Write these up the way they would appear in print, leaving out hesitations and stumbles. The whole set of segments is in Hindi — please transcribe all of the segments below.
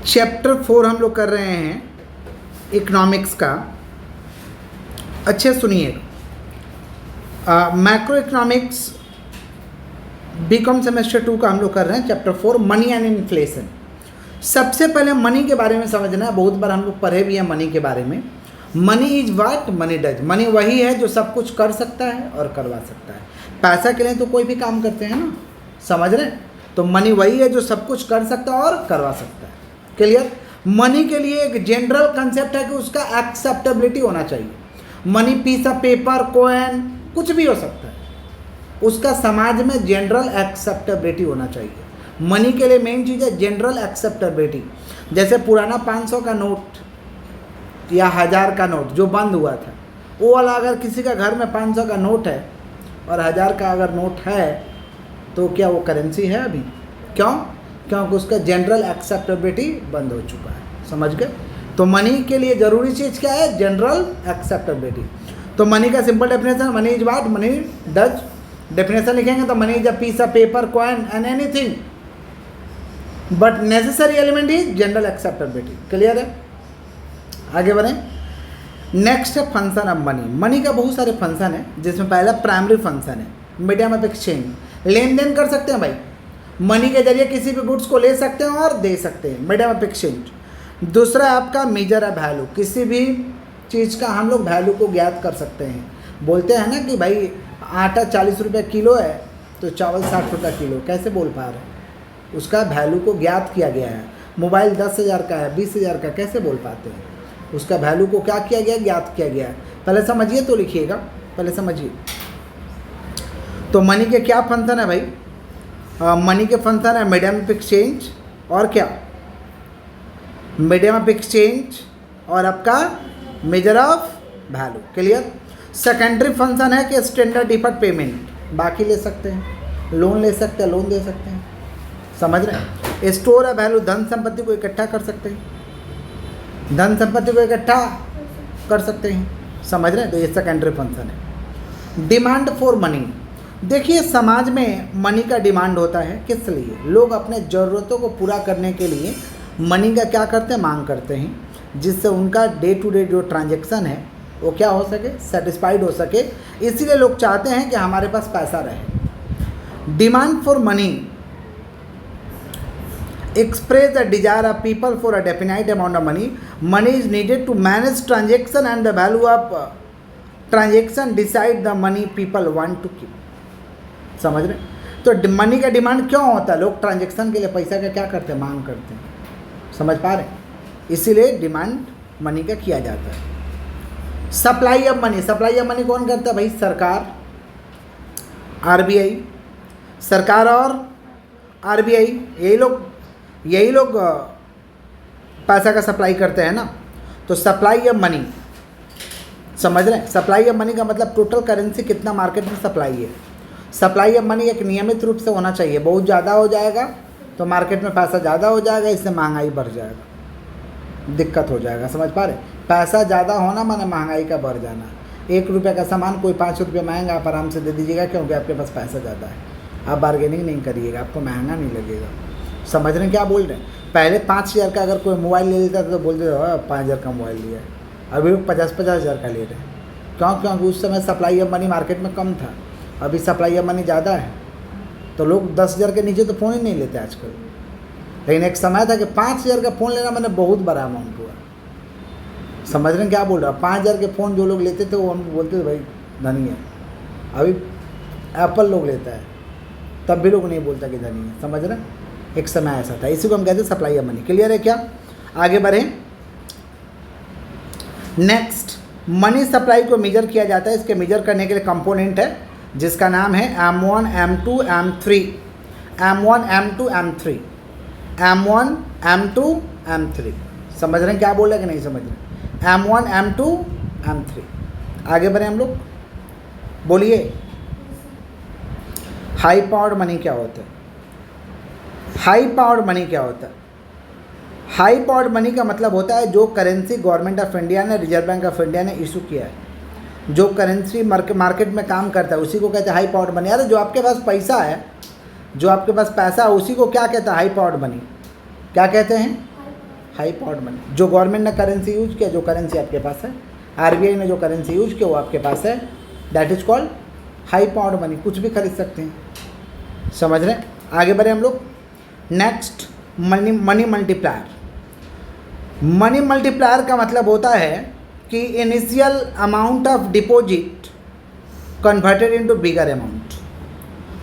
चैप्टर 4 हम लोग कर रहे हैं इकोनॉमिक्स का। अच्छे सुनिए, मैक्रो इकोनॉमिक्स बीकॉम सेमेस्टर 2 का हम लोग कर रहे हैं चैप्टर 4 मनी एंड इन्फ्लेशन। सबसे पहले मनी के बारे में समझना है। बहुत बार हम लोग पढ़े भी हैं मनी के बारे में। Money is what money does. Money वही है जो सब कुछ कर सकता है और करवा सकता है। पैसा के लिए तो कोई भी काम करते हैं ना, समझ रहे हैं? तो मनी वही है जो सब कुछ कर सकता है और करवा सकता है। क्लियर? मनी के लिए एक जनरल कंसेप्ट है कि उसका एक्सेप्टेबिलिटी होना चाहिए। Money piece of paper, coin, कुछ भी हो सकता है, उसका समाज में जनरल एक्सेप्टेबिलिटी होना चाहिए। मनी के लिए मेन चीज़ है जनरल एक्सेप्टेबिलिटी। जैसे पुराना 500 का नोट या 1000 का नोट जो बंद हुआ था, वो वाला अगर किसी का घर में 500 का नोट है और 1000 का अगर नोट है तो क्या वो करेंसी है अभी? क्यों? क्योंकि उसका जनरल एक्सेप्टेबिलिटी बंद हो चुका है। समझ गए? तो मनी के लिए ज़रूरी चीज़ क्या है? General acceptability. तो मनी का simple definition, money is what money does. Definition लिखेंगे तो money is a piece of paper, coin and anything but necessary element is general acceptability. Clear है? आगे बढ़ें। नेक्स्ट है फंक्शन ऑफ मनी। मनी का बहुत सारे फंक्शन है, जिसमें पहला प्राइमरी फंक्शन है मीडियम ऑफ एक्सचेंज। लेन देन कर सकते हैं भाई, मनी के जरिए किसी भी गुड्स को ले सकते हैं और दे सकते हैं, मीडियम ऑफ एक्सचेंज। दूसरा आपका मेजर ऑफ वैल्यू। किसी भी चीज़ का हम लोग वैल्यू को ज्ञात कर सकते हैं। बोलते हैं ना कि भाई आटा 40 रुपये किलो है तो चावल 60 रुपये किलो। कैसे बोल पा रहे हैं? उसका वैल्यू को ज्ञात किया गया है। मोबाइल 10,000 का है, 20,000 का, कैसे बोल पाते हैं? उसका वैल्यू को क्या किया गया? ज्ञात किया गया है। पहले समझिए तो लिखिएगा, पहले समझिए। तो मनी के क्या फंक्शन है भाई? मनी के फंक्शन है मीडियम ऑफ एक्सचेंज और क्या? मीडियम ऑफ एक्सचेंज और आपका major of value. Clear? Secondary function है कि स्टैंडर्ड डिफर्ड पेमेंट, बाकी ले सकते हैं, लोन ले सकते हैं, लोन दे सकते हैं। समझ रहे हैं? स्टोर ऑफ वैल्यू, धन संपत्ति को इकट्ठा कर सकते हैं, धन संपत्ति को इकट्ठा कर सकते हैं। समझ रहे हैं? तो ये सेकेंडरी फंक्शन है। Demand for money. देखिए समाज में मनी का डिमांड होता है। किस लिए? लोग अपने ज़रूरतों को पूरा करने के लिए मनी का क्या करते हैं? मांग करते हैं, जिससे उनका डे टू डे जो ट्रांजैक्शन है वो क्या हो सके? सेटिस्फाइड हो सके। इसीलिए लोग चाहते हैं कि हमारे पास पैसा रहे। Demand for money express the desire of people for a definite amount of money. Money is needed to manage transaction and the value of transaction decide the money people want to keep. समझ रहे? तो मनी का डिमांड क्यों होता है? लोग ट्रांजेक्शन के लिए पैसा का क्या करते हैं? मांग करते हैं। समझ पा रहे हैं? इसीलिए डिमांड मनी का किया जाता है। Supply of money. Supply of money कौन करता है भाई? सरकार, आरबीआई। सरकार और आरबीआई यही लोग पैसा का सप्लाई करते हैं ना। तो सप्लाई ऑफ मनी, समझ रहे हैं? सप्लाई ऑफ मनी का मतलब टोटल करेंसी कितना मार्केट में सप्लाई है। सप्लाई ऑफ मनी एक नियमित रूप से होना चाहिए। बहुत ज़्यादा हो जाएगा तो मार्केट में पैसा ज़्यादा हो जाएगा, इससे महंगाई बढ़ जाएगा, दिक्कत हो जाएगा। समझ पा रहे? पैसा ज़्यादा होना माने महंगाई का बढ़ जाना। 1 रुपये का सामान कोई 5 रुपये महंगा, आप आराम से दे दीजिएगा क्योंकि आपके पास पैसा ज़्यादा है। आप बार्गेनिंग नहीं करिएगा, आपको महंगा नहीं लगेगा। समझ रहे हैं क्या बोल रहे हैं? पहले 5,000 का अगर कोई मोबाइल ले लेता था तो बोलते थे 5,000 का मोबाइल लिया है। अभी लोग 50,000 का ले रहे हैं। क्यों? क्योंकि उस समय सप्लाई ऑफ मनी मार्केट में कम था। अभी सप्लाई ऑफ मनी ज़्यादा है तो लोग 10,000 के नीचे तो फ़ोन ही नहीं लेते आजकल। लेकिन एक समय था कि 5,000 का फ़ोन लेना मैंने बहुत बड़ा अमाउंट हुआ। समझ रहे हैं क्या बोल रहा? 5,000 के फ़ोन जो लोग लेते थे वो हम बोलते थे भाई धनी है। अभी एप्पल लोग लेता है तब भी लोग नहीं बोलता कि धनी है। समझ रहे हैं? एक समय ऐसा था। इसी को हम कहते हैं सप्लाई ऑफ मनी। क्लियर है क्या? आगे बढ़ें। नेक्स्ट, मनी सप्लाई को मेजर किया जाता है। इसके मेजर करने के लिए कंपोनेंट है जिसका नाम है M1, M2, M3। M1, M2, M3, M1, M2, M3। समझ रहे हैं क्या बोल रहे हैं कि नहीं समझ रहे? M1, M2, M3। आगे बढ़ें हम लोग। बोलिए हाई पावर्ड मनी क्या होता है? हाई पावर्ड मनी क्या होता है? हाई पावर्ड मनी का मतलब होता है जो करेंसी गवर्नमेंट ऑफ इंडिया ने, रिजर्व बैंक ऑफ इंडिया ने इशू किया है। जो करेंसी मार्केट में काम करता है उसी को कहते हैं हाई पावर्ड मनी। अरे जो आपके पास पैसा है, जो आपके पास पैसा है उसी को क्या कहता है? High powered money. क्या कहते हैं? High powered money. जो गवर्नमेंट ने करेंसी यूज किया, जो करेंसी आपके पास है, आरबीआई ने जो करेंसी यूज किया वो आपके पास है, that is called high powered money. कुछ भी खरीद सकते हैं, समझ रहे हैं। आगे बढ़े हम लोग। Next, money multiplier. Money multiplier का मतलब होता है कि initial amount of deposit converted into bigger amount.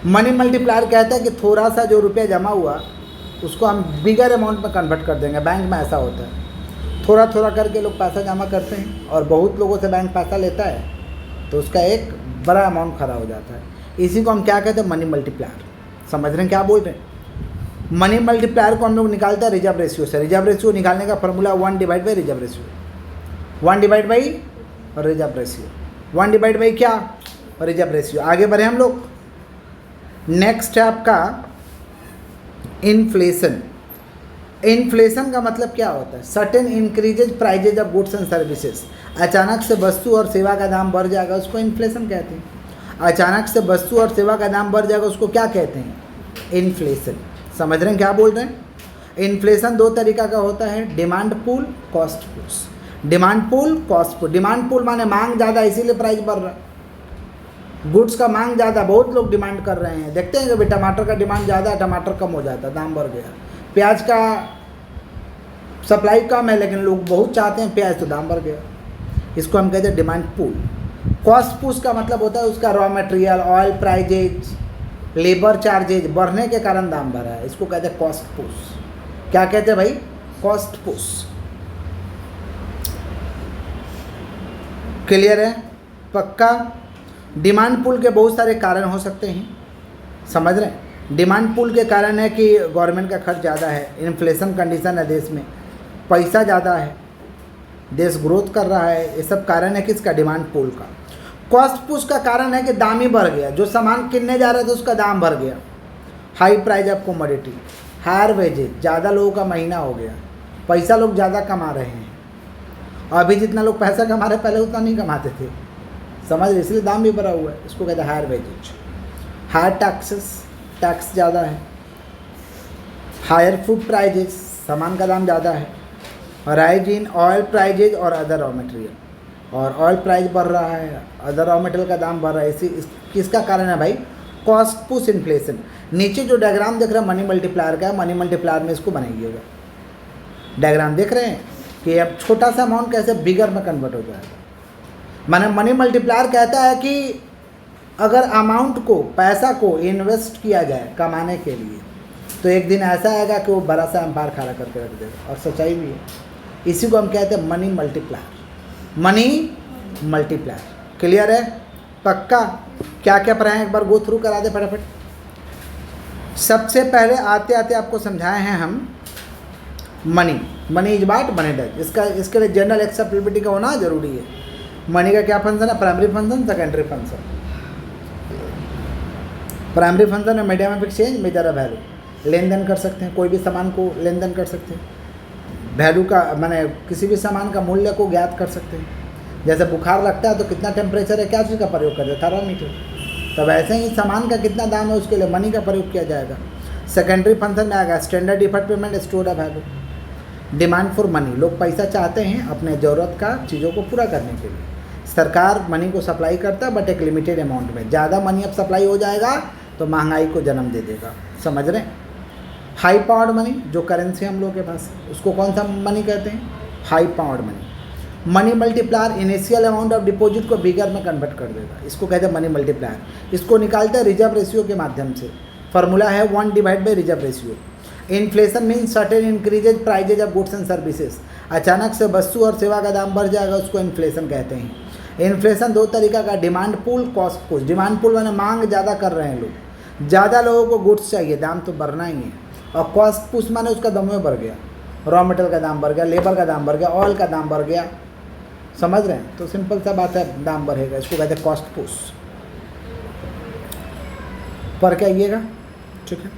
Money multiplier कहता है कि थोड़ा सा जो रुपया जमा हुआ उसको हम बिगर अमाउंट में कन्वर्ट कर देंगे। बैंक में ऐसा होता है, थोड़ा थोड़ा करके लोग पैसा जमा करते हैं और बहुत लोगों से बैंक पैसा लेता है तो उसका एक बड़ा अमाउंट खड़ा हो जाता है। इसी को हम क्या कहते हैं, मनी मल्टीप्लायर। समझ रहे हैं क्या बोल रहे हैं। मनी मल्टीप्लायर को हम लोग निकालते हैं रिजर्व रेशियो से। रिजर्व रेशियो निकालने का formula 1 divide by reserve ratio. 1 divide by reserve ratio, 1 divide by क्या, रिजर्व रेशियो। आगे बढ़े हम लोग। नेक्स्ट है आपका इन्फ्लेशन। इन्फ्लेशन का मतलब क्या होता है, certain increases prizes of goods and services. अचानक से वस्तु और सेवा का दाम बढ़ जाएगा, उसको इन्फ्लेशन कहते हैं। अचानक से वस्तु और सेवा का दाम बढ़ जाएगा, उसको क्या कहते हैं, इन्फ्लेशन। समझ रहे हैं क्या बोल रहे हैं। इन्फ्लेशन 2 तरीका का होता है, demand pull, cost push. Demand pull, cost pull. Demand pull माने मांग ज़्यादा इसीलिए प्राइस बढ़ रहा है। गुड्स का मांग ज़्यादा, बहुत लोग डिमांड कर रहे हैं। देखते हैं कि भाई टमाटर का डिमांड ज़्यादा है, टमाटर कम हो जाता है, दाम बढ़ गया। प्याज का सप्लाई कम है लेकिन लोग बहुत चाहते हैं प्याज, तो दाम बढ़ गया। इसको हम कहते हैं डिमांड पुल। कॉस्ट पुश का मतलब होता है उसका raw material, oil prices, labour charges बढ़ने के कारण दाम बढ़ा है, इसको कहते हैं कॉस्ट पुश। क्या कहते हैं भाई, कॉस्ट पुश। क्लियर है, पक्का। डिमांड पुल के बहुत सारे कारण हो सकते हैं, समझ रहे हैं। डिमांड पुल के कारण है कि गवर्नमेंट का खर्च ज़्यादा है, इन्फ्लेशन कंडीशन है देश में, पैसा ज़्यादा है, देश ग्रोथ कर रहा है, ये सब कारण है किसका, डिमांड पुल का। कॉस्ट पुश का कारण है कि दाम ही बढ़ गया, जो सामान किनने जा रहा था उसका दाम बढ़ गया। High price of commodity, higher wages, ज़्यादा लोगों का महीना हो गया, पैसा लोग ज़्यादा कमा रहे हैं। अभी जितना लोग पैसा कमा रहे पहले उतना नहीं कमाते थे, समझ रहे, इसलिए दाम भी बढ़ा हुआ है, इसको कहते हैं higher wages. Higher taxes, tax ज़्यादा है। हायर फूड प्राइजेज, सामान का दाम ज़्यादा है। राइज इन ऑयल प्राइजेज और अदर रॉ मटेरियल, और ऑयल प्राइस बढ़ रहा है, अदर रॉ मटेरियल का दाम बढ़ रहा है। किसका कारण है भाई, कॉस्ट पुश इन्फ्लेशन। नीचे जो डायग्राम देख रहे हैं मनी मल्टीप्लायर का है, मनी मल्टीप्लायर में इसको बनाइएगा। डायग्राम देख रहे हैं कि अब छोटा सा अमाउंट कैसे बिगर में कन्वर्ट हो जाएगा। माने मनी मल्टीप्लायर कहता है कि अगर अमाउंट को, पैसा को इन्वेस्ट किया जाए कमाने के लिए, तो एक दिन ऐसा आएगा कि वो बड़ा सा एम्पायर खड़ा करके रख देगा, और सच्चाई भी है। इसी को हम कहते हैं money multiplier. Money multiplier, clear है, पक्का। क्या क्या पढ़ाएं एक बार गो थ्रू करा दे फटाफट। सबसे पहले आते आते आपको समझाए हैं हम money. Money is what, money does. इसके लिए जनरल एक्सेप्टेबिलिटी का होना जरूरी है। मनी का क्या फंक्शन है, primary function, secondary function. Primary function है medium of exchange, measure of value. लेन देन कर सकते हैं, कोई भी सामान को लेन देन कर सकते हैं। वैल्यू का माने किसी भी सामान का मूल्य को ज्ञात कर सकते हैं। जैसे बुखार लगता है तो कितना टेम्परेचर है, क्या चीज़ का प्रयोग करते हैं, थर्मामीटर। तब ऐसे ही सामान का कितना दाम है उसके लिए मनी का प्रयोग किया जाएगा। सेकेंडरी फंक्शन में आएगा standard deferred payment, stored of value. Demand for money, लोग पैसा चाहते हैं अपने ज़रूरत का चीज़ों को पूरा करने के लिए। सरकार मनी को सप्लाई करता है बट एक लिमिटेड अमाउंट में। ज़्यादा मनी अब सप्लाई हो जाएगा तो महंगाई को जन्म दे देगा, समझ रहे हैं। हाई पावर्ड मनी, जो करेंसी हम लोगों के पास, उसको कौन सा मनी कहते हैं, high powered money. Money multiplier initial amount of deposit को बिगर में कन्वर्ट कर देगा, इसको कहते हैं मनी मल्टीप्लायर। इसको निकालते हैं रिजर्व रेशियो के माध्यम से। फॉर्मूला है 1 divide by reserve ratio. Inflation means certain increases prizes of goods and services. अचानक से वस्तु और सेवा का दाम बढ़ जाएगा, उसको इन्फ्लेशन कहते हैं। इन्फ्लेशन 2 तरीका का, demand pull, cost push. Demand pull माने मांग ज़्यादा कर रहे हैं लोग, ज़्यादा लोगों को गुड्स चाहिए, दाम तो बढ़ना ही है। और कॉस्ट पुश माने उसका दाम में बढ़ गया, रॉ मटेरियल का दाम बढ़ गया, लेबर का दाम बढ़ गया, ऑयल का दाम बढ़ गया, समझ रहे हैं। तो सिंपल सा बात है, दाम बढ़ेगा, इसको कहते हैं कॉस्ट पुश। पढ़ के आइएगा, ठीक है।